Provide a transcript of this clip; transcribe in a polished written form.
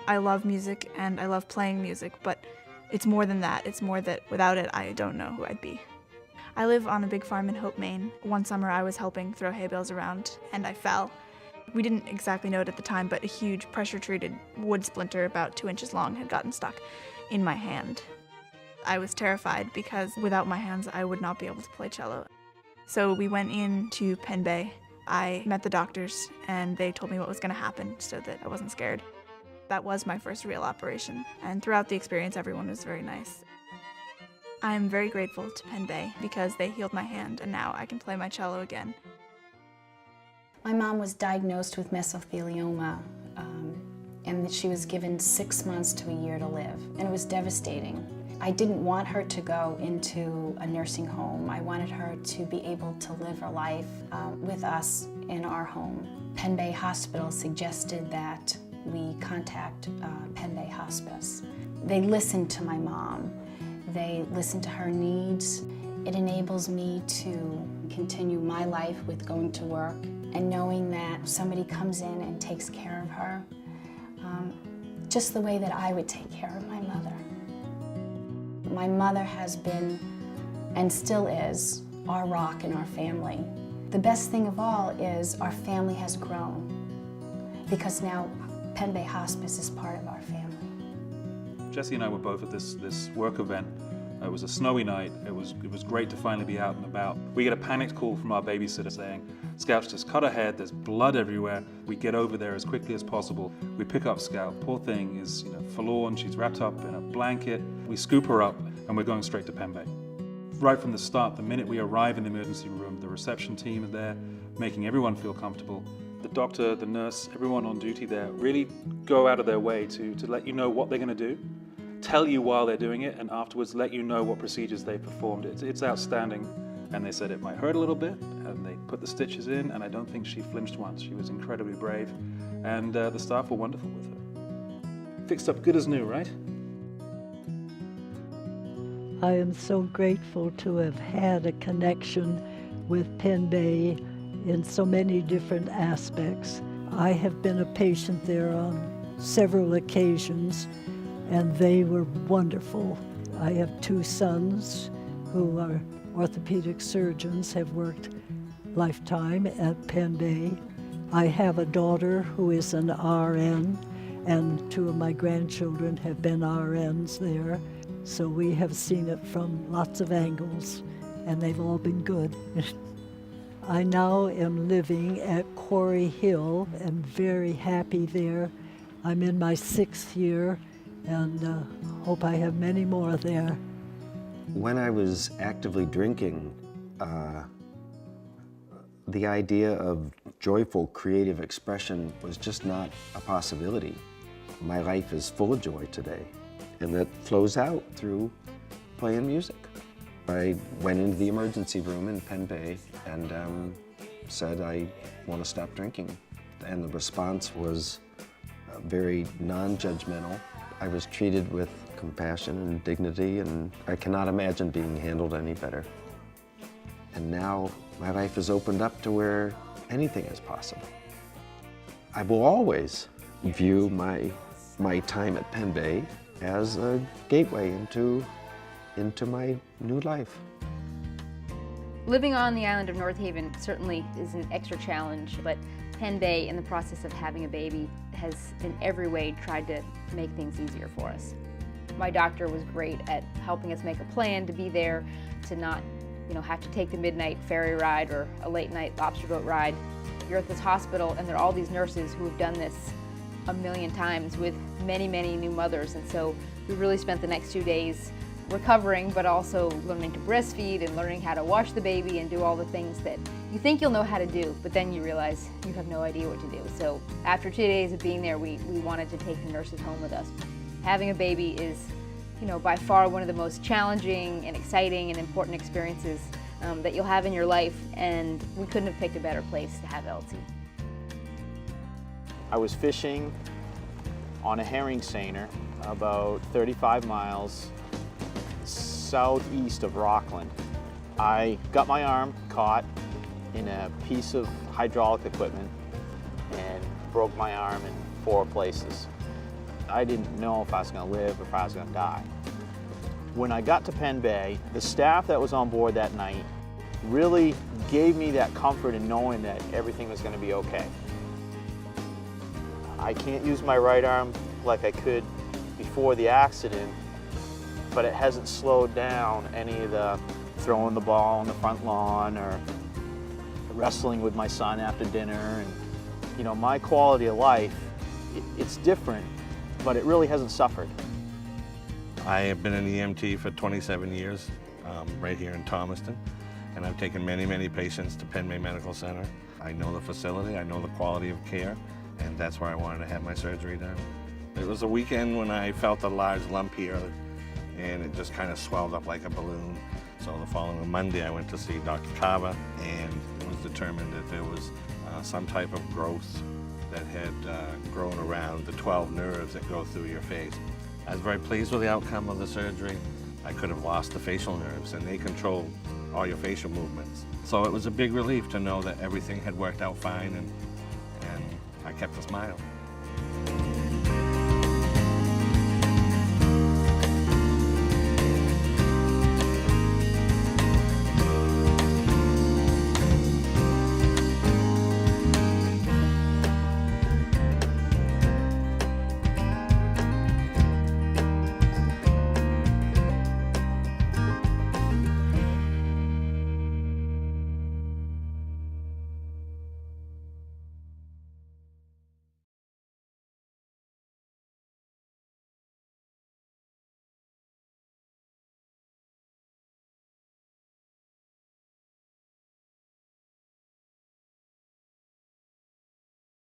I love music and I love playing music, but it's more than that. It's more that without it, I don't know who I'd be. I live on a big farm in Hope, Maine. One summer I was helping throw hay bales around and I fell. We didn't exactly know it at the time, but a huge pressure-treated wood splinter about 2 inches long had gotten stuck in my hand. I was terrified because without my hands I would not be able to play cello. So we went into Penn Bay. I met the doctors and they told me what was going to happen so that I wasn't scared. That was my first real operation, and throughout the experience everyone was very nice. I'm very grateful to Penn Bay because they healed my hand and now I can play my cello again. My mom was diagnosed with mesothelioma and she was given 6 months to a year to live, and it was devastating. I didn't want her to go into a nursing home. I wanted her to be able to live her life with us in our home. Penn Bay Hospital suggested that we contact Penn Bay Hospice. They listened to my mom. They listen to her needs. It enables me to continue my life with going to work and knowing that somebody comes in and takes care of her, just the way that I would take care of my mother. My mother has been, and still is, our rock in our family. The best thing of all is our family has grown because now Penn Bay Hospice is part of our family. Jessie and I were both at this work event. It was a snowy night. It was great to finally be out and about. We get a panicked call from our babysitter saying, Scout's just cut her head, there's blood everywhere. We get over there as quickly as possible. We pick up Scout. Poor thing is, forlorn. She's wrapped up in a blanket. We scoop her up and we're going straight to Penn Bay. Right from the start, the minute we arrive in the emergency room, the reception team are there, making everyone feel comfortable. The doctor, the nurse, everyone on duty there really go out of their way to let you know what they're going to do, tell you while they're doing it, and afterwards let you know what procedures they performed. It's outstanding. And they said it might hurt a little bit, and they put the stitches in, and I don't think she flinched once. She was incredibly brave, and the staff were wonderful with her. Fixed up good as new, right? I am so grateful to have had a connection with Penn Bay in so many different aspects. I have been a patient there on several occasions, and they were wonderful. I have 2 sons who are orthopedic surgeons, have worked lifetime at Penn Bay. I have a daughter who is an RN, and 2 of my grandchildren have been RNs there. So we have seen it from lots of angles, and they've all been good. I now am living at Quarry Hill and very happy there. I'm in my 6th year and hope I have many more there. When I was actively drinking, the idea of joyful creative expression was just not a possibility. My life is full of joy today, and that flows out through playing music. I went into the emergency room in Penn Bay and said I want to stop drinking. And the response was very non-judgmental. I was treated with compassion and dignity, and I cannot imagine being handled any better. And now my life is opened up to where anything is possible. I will always view my time at Penn Bay as a gateway into my new life. Living on the island of North Haven certainly is an extra challenge, but Penn Bay, in the process of having a baby, has in every way tried to make things easier for us. My doctor was great at helping us make a plan to be there, to not have to take the midnight ferry ride or a late night lobster boat ride. You're at this hospital and there are all these nurses who have done this a million times with many, many new mothers, and so we really spent the next 2 days recovering, but also learning to breastfeed and learning how to wash the baby and do all the things that you think you'll know how to do, but then you realize you have no idea what to do. So after 2 days of being there, we wanted to take the nurses home with us. Having a baby is, by far one of the most challenging and exciting and important experiences that you'll have in your life, and we couldn't have picked a better place to have Elsie. I was fishing on a herring seiner about 35 miles southeast of Rockland. I got my arm caught in a piece of hydraulic equipment and broke my arm in 4 places. I didn't know if I was going to live or if I was going to die. When I got to Penn Bay, the staff that was on board that night really gave me that comfort in knowing that everything was going to be okay. I can't use my right arm like I could before the accident, but it hasn't slowed down any of the throwing the ball on the front lawn or wrestling with my son after dinner. And you know, my quality of life, it's different, but it really hasn't suffered. I have been an EMT for 27 years, right here in Thomaston, and I've taken many, many patients to Penn Bay Medical Center. I know the facility, I know the quality of care, and that's where I wanted to have my surgery done. It was a weekend when I felt a large lump here, and it just kind of swelled up like a balloon. So the following Monday, I went to see Dr. Carver, and it was determined that there was some type of growth that had grown around the 12 nerves that go through your face. I was very pleased with the outcome of the surgery. I could have lost the facial nerves, and they control all your facial movements. So it was a big relief to know that everything had worked out fine, and I kept a smile.